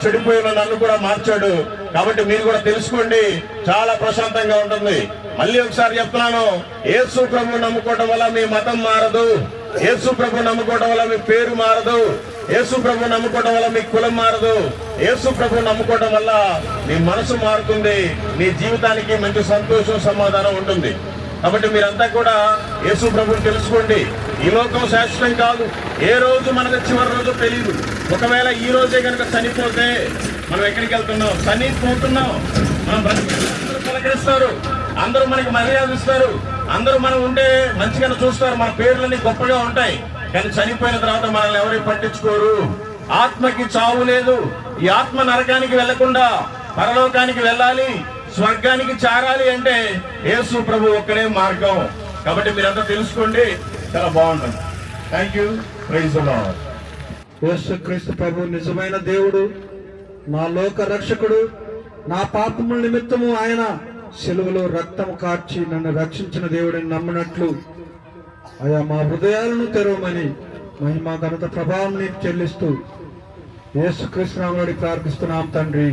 చెడిపోయిన నన్ను కూడా మార్చాడు. కాబట్టి మీరు కూడా తెలుసుకోండి, చాలా ప్రశాంతంగా ఉంటుంది. మళ్ళీ ఒకసారి చెప్తున్నాను, యేసు ప్రభు నమ్ముకోవడం వల్ల మీ మతం మారదు, యేసు ప్రభు నమ్ముకోవడం వల్ల మీ పేరు మారదు, యేసు ప్రభు నమ్ముకోవడం వల్ల మీ కులం మారదు, యేసు ప్రభు నమ్ముకోవడం వల్ల మీ మనసు మారుతుంది, మీ జీవితానికి మంచి సంతోషం సమాధానం ఉంటుంది. కాబట్టి మీరంతా కూడా యేసు ప్రభుని తెలుసుకోండి. ఈ లోకం శాశ్వతం కాదు, ఏ రోజు మనకు చివరి రోజు తెలియదు. ఒకవేళ ఈ రోజే కనుక చనిపోతే మనం ఎక్కడికి వెళ్తున్నాం? చనిపోతున్నాం. మనం అందరూ పలకరిస్తారు, అందరూ మనకి మర్యాద ఇస్తారు, అందరూ మనం ఉంటే మంచిగా చూస్తారు, మన పేర్లన్నీ గొప్పగా ఉంటాయి. కానీ చనిపోయిన తర్వాత మనల్ని ఎవరు పట్టించుకోరు. ఆత్మకి చావు లేదు. ఈ ఆత్మ నరకానికి వెళ్లకుండా పరలోకానికి వెళ్ళాలి, స్వర్గానికి చేరాలి అంటే యేసు ప్రభు ఒక్కడే మార్గం. కాబట్టి మీరంతా తెలుసుకోండి, చాలా బాగుంటుంది. Thank you. Praise the lord. యేసుక్రీస్తు ప్రభు నిజమైన దేవుడు, నా లోక రక్షకుడు. నా పాపముల నిమిత్తము ఆయన సిలువలో రక్తము కార్చి నన్ను రక్షించిన దేవుడిని నమ్మినట్లు ఆయా మా హృదయాలను తెరవమని మహిమ ఘనత ప్రభావం నీకు చెల్లిస్తూ యేసుక్రీస్తు నామములో ప్రార్థిస్తున్నాం తండ్రి.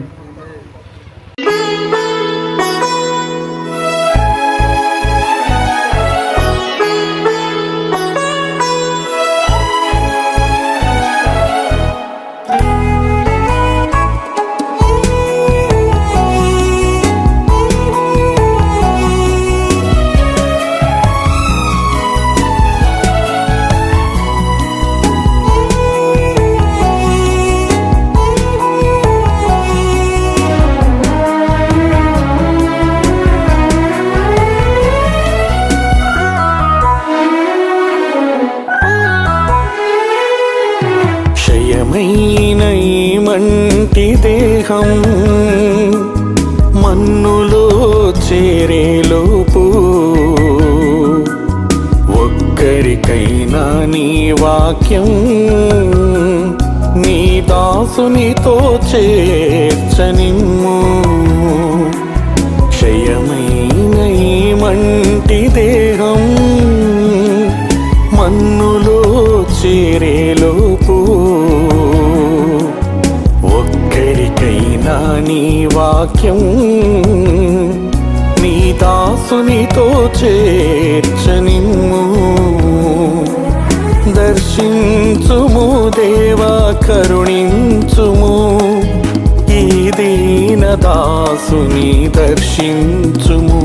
మంటి దేహం మన్నులో చేరేలోపు ఒక్కరికైనా నీ వాక్యం నీ దాసునితో చేర్చనిమ్ము. క్షయమైన ఈ మంటి దేహం మన్నులో చేరేలోపు నీ వాక్యం నీ దాసునితో చేర్చనిమ్ము. దర్శించుము దేవా, కరుణించుము, ఈ దీన దాసుని దర్శించుము.